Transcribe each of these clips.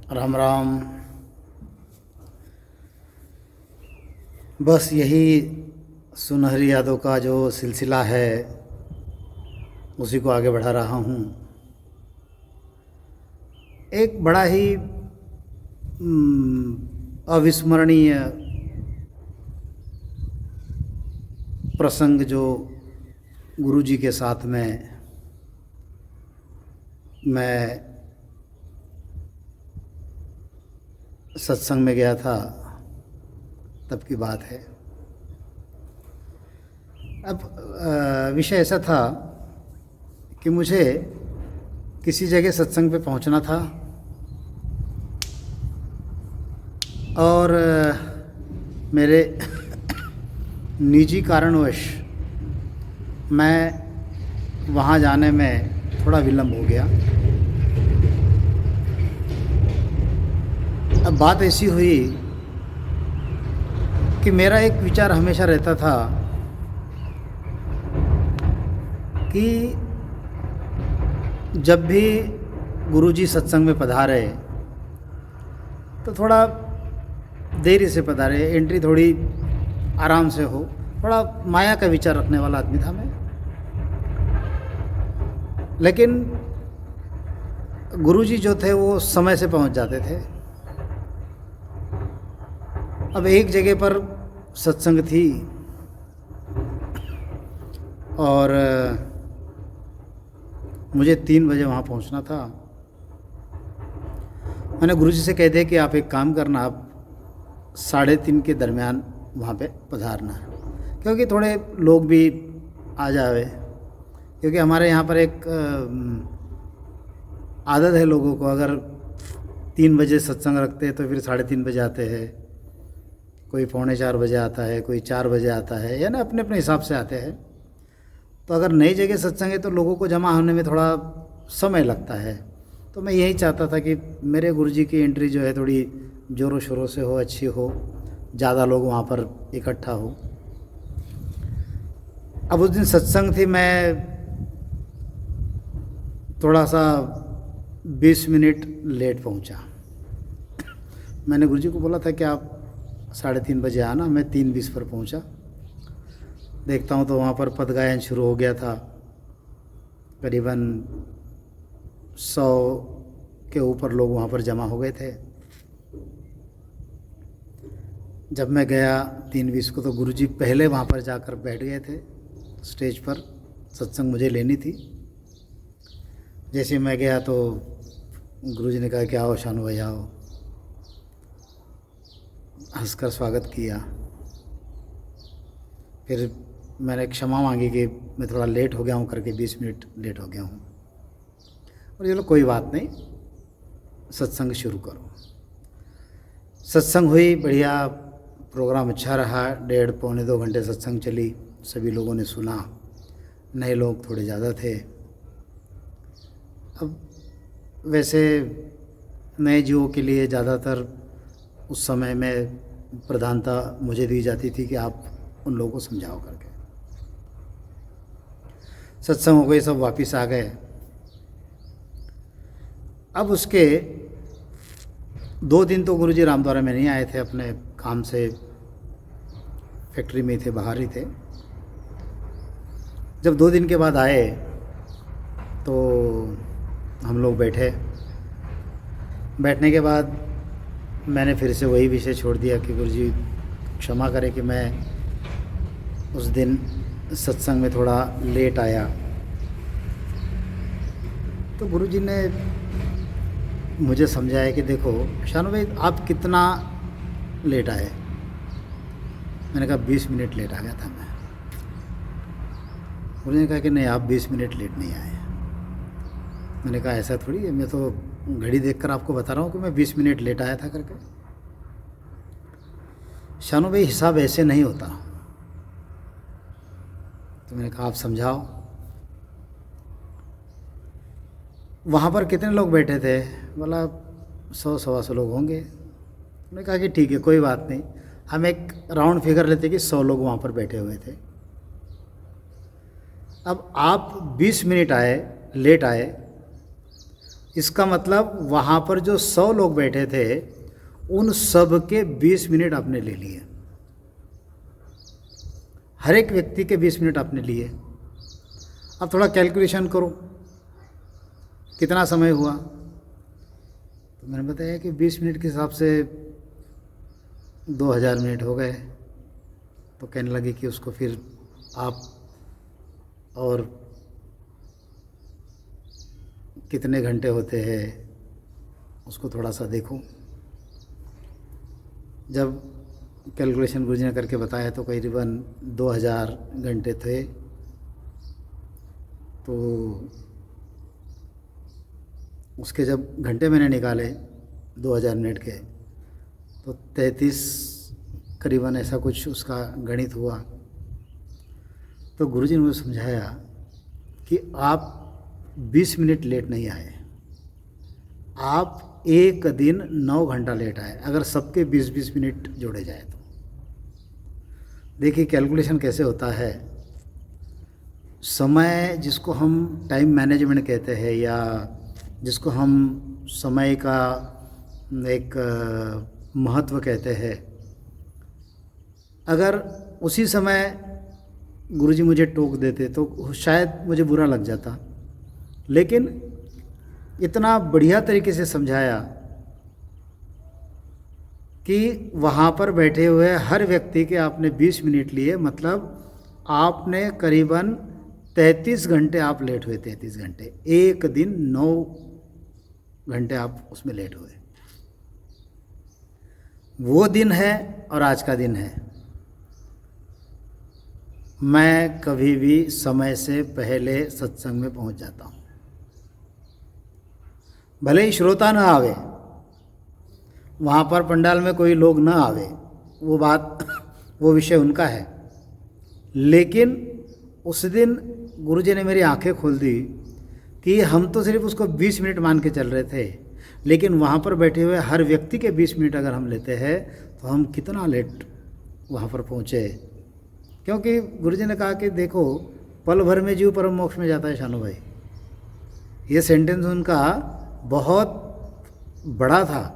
राम राम। बस यही सुनहरी यादों का जो सिलसिला है उसी को आगे बढ़ा रहा हूँ। एक बड़ा ही अविस्मरणीय प्रसंग जो गुरुजी के साथ में मैं सत्संग में गया था तब की बात है। अब विषय ऐसा था कि मुझे किसी जगह सत्संग पे पहुंचना था और मेरे निजी कारणवश मैं वहाँ जाने में थोड़ा विलम्ब हो गया। अब बात ऐसी हुई कि मेरा एक विचार हमेशा रहता था कि जब भी गुरुजी सत्संग में पधारे तो थोड़ा देरी से पधारे, एंट्री थोड़ी आराम से हो। थोड़ा माया का विचार रखने वाला आदमी था मैं। लेकिन गुरुजी जो थे वो समय से पहुंच जाते थे। अब एक जगह पर सत्संग थी और मुझे 3 बजे वहाँ पहुँचना था। मैंने गुरुजी से कह दिया कि आप एक काम करना, आप 3:30 के दरमियान वहाँ पे पधारना, क्योंकि थोड़े लोग भी आ जावे। क्योंकि हमारे यहाँ पर एक आदत है लोगों को, अगर 3 बजे सत्संग रखते हैं तो फिर 3:30 बजे आते हैं, कोई 3:45 बजे आता है, कोई 4 बजे आता है, या ना अपने अपने हिसाब से आते हैं। तो अगर नई जगह सत्संग है तो लोगों को जमा होने में थोड़ा समय लगता है। तो मैं यही चाहता था कि मेरे गुरुजी की एंट्री जो है थोड़ी ज़ोरों शोरों से हो, अच्छी हो, ज़्यादा लोग वहाँ पर इकट्ठा हो। अब उस दिन सत्संग थी, मैं थोड़ा सा 20 मिनट लेट पहुँचा। मैंने गुरुजी को बोला था कि आप 3:30 बजे आना। मैं 3:20 पर पहुँचा। देखता हूँ तो वहाँ पर पद गायन शुरू हो गया था। करीबन 100 के ऊपर लोग वहाँ पर जमा हो गए थे। जब मैं गया 3:20 को तो गुरुजी पहले वहाँ पर जाकर बैठ गए थे स्टेज पर। सत्संग मुझे लेनी थी। जैसे मैं गया तो गुरुजी ने कहा कि आओ शानू भाई आओ, हंसकर स्वागत किया। फिर मैंने क्षमा मांगी कि मैं थोड़ा लेट हो गया हूँ करके, 20 मिनट लेट हो गया हूँ। और चलो कोई बात नहीं, सत्संग शुरू करो। सत्संग हुई, बढ़िया प्रोग्राम अच्छा रहा। 1.5-2 घंटे सत्संग चली, सभी लोगों ने सुना। नए लोग थोड़े ज़्यादा थे। अब वैसे नए जीवों के लिए ज़्यादातर उस समय में प्रधानता मुझे दी जाती थी कि आप उन लोगों को समझाओ करके। सत्संग हो गए, सब वापस आ गए। अब उसके 2 दिन तो गुरुजी रामद्वारा में नहीं आए थे, अपने काम से फैक्ट्री में थे, बाहर ही थे। जब 2 दिन के बाद आए तो हम लोग बैठे। बैठने के बाद मैंने फिर से वही विषय छोड़ दिया कि गुरुजी क्षमा करें कि मैं उस दिन सत्संग में थोड़ा लेट आया। तो गुरुजी ने मुझे समझाया कि देखो शानू भाई, आप कितना लेट आए। मैंने कहा 20 मिनट लेट आ गया था मैं। गुरुजी ने कहा कि नहीं, आप 20 मिनट लेट नहीं आए। मैंने कहा ऐसा थोड़ी है, मैं तो घड़ी देखकर आपको बता रहा हूँ कि मैं 20 मिनट लेट आया था करके। शानू भाई, हिसाब ऐसे नहीं होता। तो मैंने कहा आप समझाओ। वहाँ पर कितने लोग बैठे थे? बोला 100-125 लोग होंगे। मैंने कहा कि ठीक है, कोई बात नहीं, हम एक राउंड फिगर लेते कि 100 लोग वहाँ पर बैठे हुए थे। अब आप 20 मिनट आए, लेट आए, इसका मतलब वहाँ पर जो 100 लोग बैठे थे उन सब के 20 मिनट आपने ले लिए, हर एक व्यक्ति के 20 मिनट आपने लिए। अब थोड़ा कैलकुलेशन करो कितना समय हुआ। तो मैंने बताया कि 20 मिनट के हिसाब से 2000 मिनट हो गए। तो कहने लगे कि उसको फिर आप और कितने घंटे होते हैं उसको थोड़ा सा देखो। जब कैलकुलेशन गुरुजी ने करके बताया तो करीबन 2000 घंटे थे। तो उसके जब घंटे मैंने निकाले 2000 मिनट के तो 33 करीबन ऐसा कुछ उसका गणित हुआ। तो गुरुजी ने मुझे समझाया कि आप 20 मिनट लेट नहीं आए, आप एक दिन 9 घंटा लेट आए, अगर सबके 20-20 मिनट जोड़े जाए तो। देखिए कैलकुलेशन कैसे होता है। समय जिसको हम टाइम मैनेजमेंट कहते हैं या जिसको हम समय का एक महत्व कहते हैं, अगर उसी समय गुरुजी मुझे टोक देते तो शायद मुझे बुरा लग जाता, लेकिन इतना बढ़िया तरीके से समझाया कि वहाँ पर बैठे हुए हर व्यक्ति के आपने 20 मिनट लिए, मतलब आपने करीबन 33 घंटे आप लेट हुए। 33 घंटे, एक दिन 9 घंटे आप उसमें लेट हुए। वो दिन है और आज का दिन है। मैं कभी भी समय से पहले सत्संग में पहुंच जाता हूं, भले ही श्रोता ना आवे, वहाँ पर पंडाल में कोई लोग ना आवे, वो बात वो विषय उनका है, लेकिन उस दिन गुरुजी ने मेरी आंखें खोल दी कि हम तो सिर्फ उसको 20 मिनट मान के चल रहे थे, लेकिन वहाँ पर बैठे हुए हर व्यक्ति के 20 मिनट अगर हम लेते हैं तो हम कितना लेट वहाँ पर पहुँचे। क्योंकि गुरुजी ने कहा कि देखो, पल भर में जीव परम मोक्ष में जाता है शानू भाई। ये सेंटेंस उनका बहुत बड़ा था।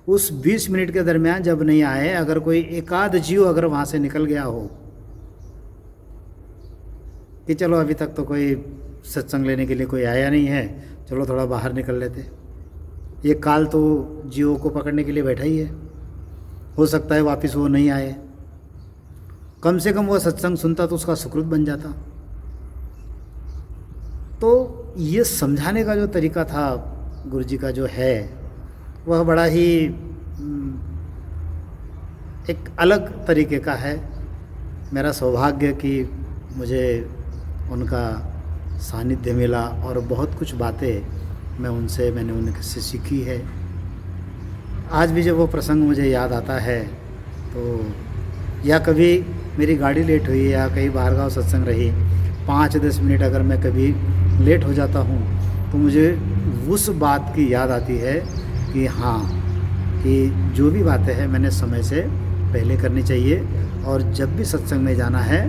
उस 20 मिनट के दरमियान जब नहीं आए, अगर कोई एकाध जीव अगर वहाँ से निकल गया हो कि चलो अभी तक तो कोई सत्संग लेने के लिए कोई आया नहीं है, चलो थोड़ा बाहर निकल लेते, ये काल तो जीवों को पकड़ने के लिए बैठा ही है, हो सकता है वापस वो नहीं आए, कम से कम वो सत्संग सुनता तो उसका सुकृत बन जाता। तो ये समझाने का जो तरीका था गुरुजी का जो है, वह बड़ा ही एक अलग तरीके का है। मेरा सौभाग्य कि मुझे उनका सानिध्य मिला और बहुत कुछ बातें मैंने उनसे सीखी है। आज भी जब वो प्रसंग मुझे याद आता है तो, या कभी मेरी गाड़ी लेट हुई या कहीं बाहरगांव सत्संग रही, 5-10 मिनट अगर मैं कभी लेट हो जाता हूँ तो मुझे उस बात की याद आती है कि हाँ, कि जो भी बातें हैं मैंने समय से पहले करनी चाहिए, और जब भी सत्संग में जाना है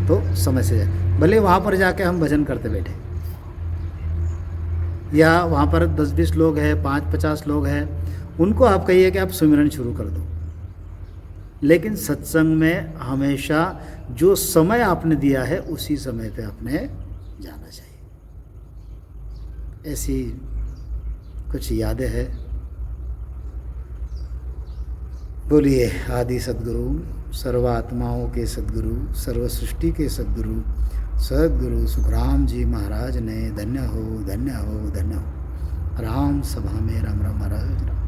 तो समय से जाए। भले वहाँ पर जाके हम भजन करते बैठे, या वहाँ पर 10-20 लोग हैं, 5-50 लोग हैं, उनको आप कहिए कि आप सुमिरन शुरू कर दो, लेकिन सत्संग में हमेशा जो समय आपने दिया है उसी समय पे आपने जाना चाहिए। ऐसी कुछ यादें हैं। बोलिए आदि सद्गुरु, सर्वात्माओं के सद्गुरु, सर्व सृष्टि के सद्गुरु, सद्गुरु सुखराम जी महाराज ने धन्य हो, धन्य हो, धन्य हो। राम सभा में राम राम महाराज राम।